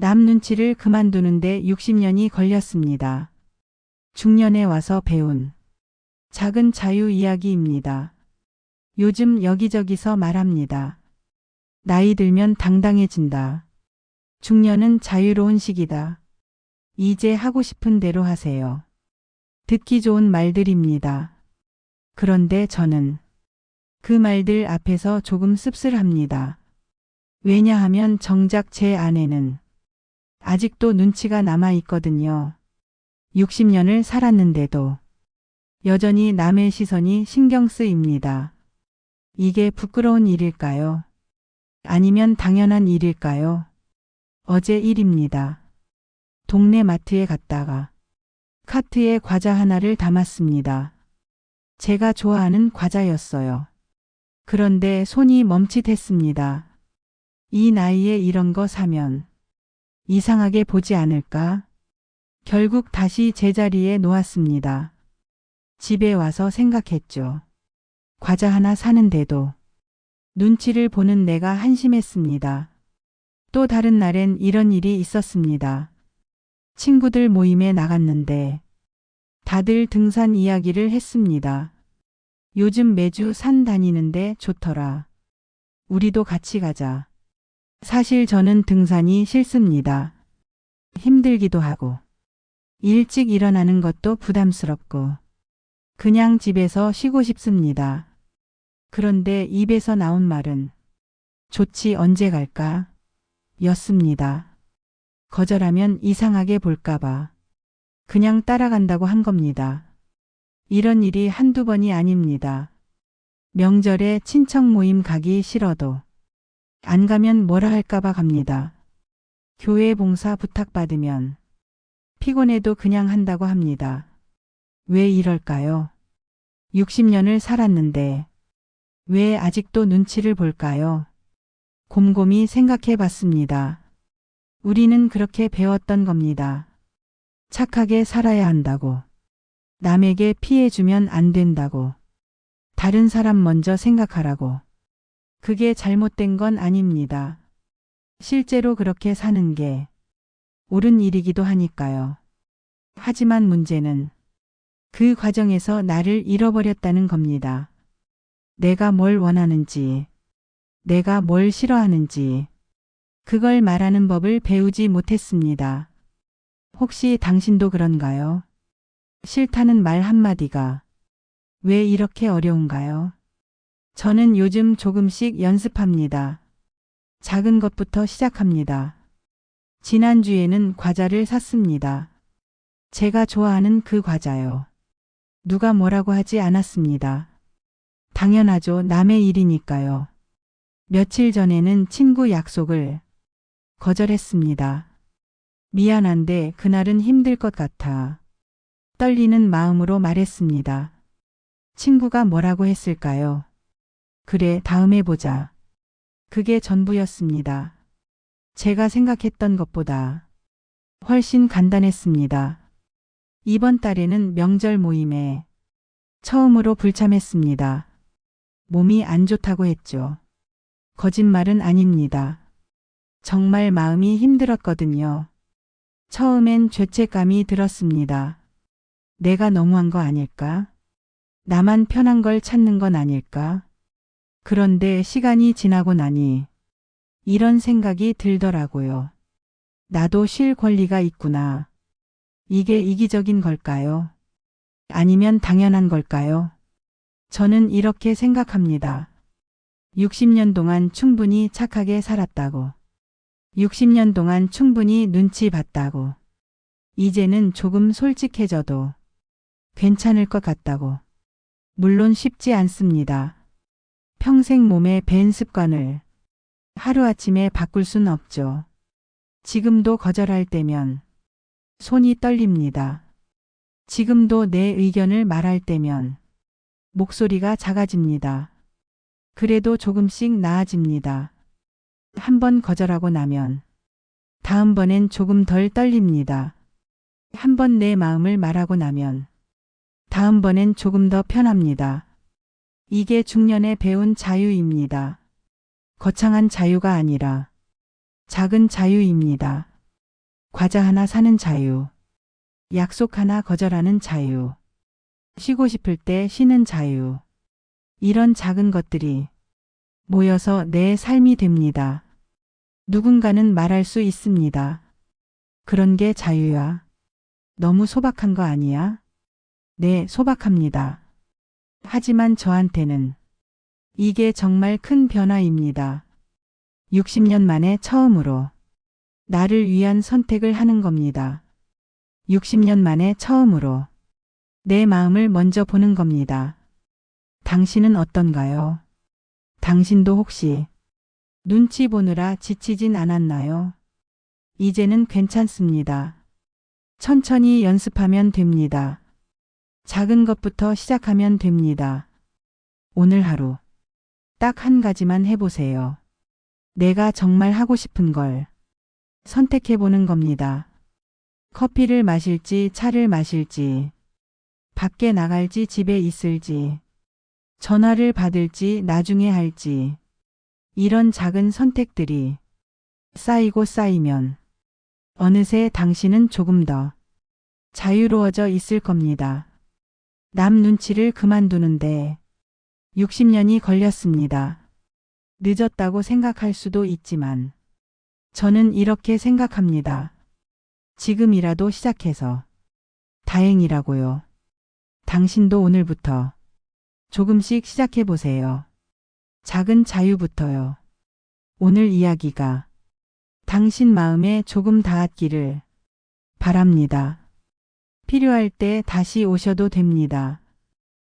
남 눈치를 그만두는데 60년이 걸렸습니다. 중년에 와서 배운 작은 자유 이야기입니다. 요즘 여기저기서 말합니다. 나이 들면 당당해진다. 중년은 자유로운 시기다. 이제 하고 싶은 대로 하세요. 듣기 좋은 말들입니다. 그런데 저는 그 말들 앞에서 조금 씁쓸합니다. 왜냐하면 정작 제 안에는 아직도 눈치가 남아 있거든요. 60년을 살았는데도 여전히 남의 시선이 신경 쓰입니다. 이게 부끄러운 일일까요? 아니면 당연한 일일까요? 어제 일입니다. 동네 마트에 갔다가 카트에 과자 하나를 담았습니다. 제가 좋아하는 과자였어요. 그런데 손이 멈칫했습니다. 이 나이에 이런 거 사면 이상하게 보지 않을까? 결국 다시 제자리에 놓았습니다. 집에 와서 생각했죠. 과자 하나 사는데도 눈치를 보는 내가 한심했습니다. 또 다른 날엔 이런 일이 있었습니다. 친구들 모임에 나갔는데 다들 등산 이야기를 했습니다. 요즘 매주 산 다니는데 좋더라. 우리도 같이 가자. 사실 저는 등산이 싫습니다. 힘들기도 하고 일찍 일어나는 것도 부담스럽고 그냥 집에서 쉬고 싶습니다. 그런데 입에서 나온 말은 좋지 언제 갈까? 였습니다. 거절하면 이상하게 볼까봐 그냥 따라간다고 한 겁니다. 이런 일이 한두 번이 아닙니다. 명절에 친척 모임 가기 싫어도 안 가면 뭐라 할까봐 갑니다. 교회 봉사 부탁받으면 피곤해도 그냥 한다고 합니다. 왜 이럴까요? 60년을 살았는데 왜 아직도 눈치를 볼까요? 곰곰이 생각해 봤습니다. 우리는 그렇게 배웠던 겁니다. 착하게 살아야 한다고. 남에게 피해 주면 안 된다고. 다른 사람 먼저 생각하라고. 그게 잘못된 건 아닙니다. 실제로 그렇게 사는 게 옳은 일이기도 하니까요. 하지만 문제는 그 과정에서 나를 잃어버렸다는 겁니다. 내가 뭘 원하는지, 내가 뭘 싫어하는지, 그걸 말하는 법을 배우지 못했습니다. 혹시 당신도 그런가요? 싫다는 말 한마디가 왜 이렇게 어려운가요? 저는 요즘 조금씩 연습합니다. 작은 것부터 시작합니다. 지난주에는 과자를 샀습니다. 제가 좋아하는 그 과자요. 누가 뭐라고 하지 않았습니다. 당연하죠. 남의 일이니까요. 며칠 전에는 친구 약속을 거절했습니다. 미안한데 그날은 힘들 것 같아. 떨리는 마음으로 말했습니다. 친구가 뭐라고 했을까요? 그래, 다음에 보자. 그게 전부였습니다. 제가 생각했던 것보다 훨씬 간단했습니다. 이번 달에는 명절 모임에 처음으로 불참했습니다. 몸이 안 좋다고 했죠. 거짓말은 아닙니다. 정말 마음이 힘들었거든요. 처음엔 죄책감이 들었습니다. 내가 너무한 거 아닐까? 나만 편한 걸 찾는 건 아닐까? 그런데 시간이 지나고 나니 이런 생각이 들더라고요. 나도 쉴 권리가 있구나. 이게 이기적인 걸까요? 아니면 당연한 걸까요? 저는 이렇게 생각합니다. 60년 동안 충분히 착하게 살았다고. 60년 동안 충분히 눈치 봤다고. 이제는 조금 솔직해져도 괜찮을 것 같다고. 물론 쉽지 않습니다. 평생 몸에 밴 습관을 하루아침에 바꿀 순 없죠. 지금도 거절할 때면 손이 떨립니다. 지금도 내 의견을 말할 때면 목소리가 작아집니다. 그래도 조금씩 나아집니다. 한 번 거절하고 나면 다음번엔 조금 덜 떨립니다. 한 번 내 마음을 말하고 나면 다음번엔 조금 더 편합니다. 이게 중년에 배운 자유입니다. 거창한 자유가 아니라 작은 자유입니다. 과자 하나 사는 자유. 약속 하나 거절하는 자유. 쉬고 싶을 때 쉬는 자유. 이런 작은 것들이 모여서 내 삶이 됩니다. 누군가는 말할 수 있습니다. 그런 게 자유야. 너무 소박한 거 아니야? 네, 소박합니다. 하지만 저한테는 이게 정말 큰 변화입니다. 60년 만에 처음으로 나를 위한 선택을 하는 겁니다. 60년 만에 처음으로 내 마음을 먼저 보는 겁니다. 당신은 어떤가요? 당신도 혹시 눈치 보느라 지치진 않았나요? 이제는 괜찮습니다. 천천히 연습하면 됩니다. 작은 것부터 시작하면 됩니다. 오늘 하루 딱 한 가지만 해보세요. 내가 정말 하고 싶은 걸 선택해보는 겁니다. 커피를 마실지 차를 마실지, 밖에 나갈지 집에 있을지, 전화를 받을지 나중에 할지, 이런 작은 선택들이 쌓이고 쌓이면 어느새 당신은 조금 더 자유로워져 있을 겁니다. 남 눈치를 그만두는데 60년이 걸렸습니다. 늦었다고 생각할 수도 있지만 저는 이렇게 생각합니다. 지금이라도 시작해서 다행이라고요. 당신도 오늘부터 조금씩 시작해 보세요. 작은 자유부터요. 오늘 이야기가 당신 마음에 조금 닿았기를 바랍니다. 필요할 때 다시 오셔도 됩니다.